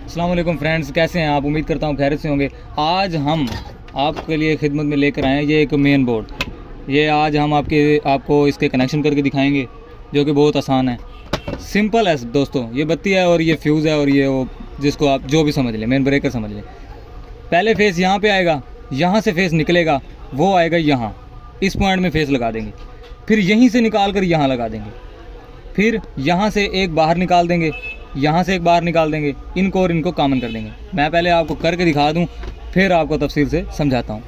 अस्सलाम वालेकुम फ्रेंड्स, कैसे हैं आप? उम्मीद करता हूँ खैरियत से होंगे। आज हम आपके लिए खिदमत में लेकर आए हैं ये एक मेन बोर्ड। ये आज हम आपको इसके कनेक्शन करके दिखाएंगे, जो कि बहुत आसान है, सिंपल है दोस्तों। ये बत्ती है और ये फ्यूज़ है और ये वो जिसको आप जो भी समझ लें, मेन ब्रेकर समझ लें। पहले फेस यहाँ पे आएगा, यहाँ से फेस निकलेगा, वो आएगा यहाँ, इस पॉइंट में फेस लगा देंगे। फिर यहीं से निकाल कर यहाँ लगा देंगे। फिर यहाँ से एक बाहर निकाल देंगे, यहाँ से एक बाहर निकाल देंगे। इनको और इनको कॉमन कर देंगे। मैं पहले आपको करके दिखा दूँ, फिर आपको तफसील से समझाता हूँ।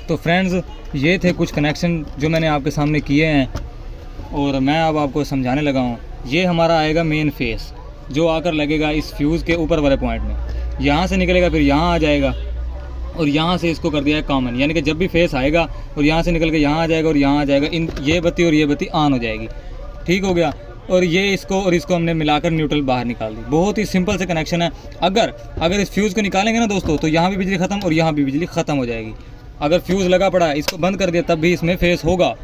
तो फ्रेंड्स, ये थे कुछ कनेक्शन जो मैंने आपके सामने किए हैं और मैं अब आपको समझाने लगा हूँ। ये हमारा आएगा मेन फेस, जो आकर लगेगा इस फ्यूज़ के ऊपर वाले पॉइंट में। यहाँ से निकलेगा, फिर यहाँ आ जाएगा और यहाँ से इसको कर दिया है कॉमन, यानी कि जब भी फेस आएगा और यहाँ से निकल के यहाँ आ जाएगा और यहाँ आ जाएगा, इन ये बत्ती और ये बत्ती ऑन हो जाएगी। ठीक हो गया। और ये इसको और इसको हमने मिलाकर न्यूट्रल बाहर निकाल दी। बहुत ही सिंपल से कनेक्शन है। अगर इस फ्यूज़ को निकालेंगे ना दोस्तों, तो यहाँ भी बिजली ख़त्म और यहाँ भी बिजली ख़त्म हो जाएगी। अगर फ्यूज़ लगा पड़ा है, इसको बंद कर दिया तब भी इसमें फेस होगा।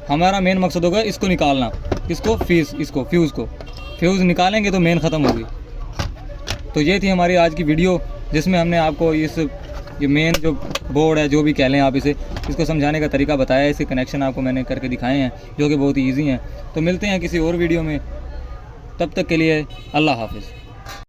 हमारा मेन मकसद होगा इसको निकालना, इसको फ्यूज़ को फ्यूज़ निकालेंगे तो मेन ख़त्म होगी। तो ये थी हमारी आज की वीडियो, जिसमें हमने आपको ये मेन जो बोर्ड है, जो भी कह लें आप इसे, इसको समझाने का तरीका बताया है। इसके कनेक्शन आपको मैंने करके दिखाए हैं, जो कि बहुत ही ईजी हैं। तो मिलते हैं किसी और वीडियो में, तब तक के लिए अल्लाह हाफ़िज़।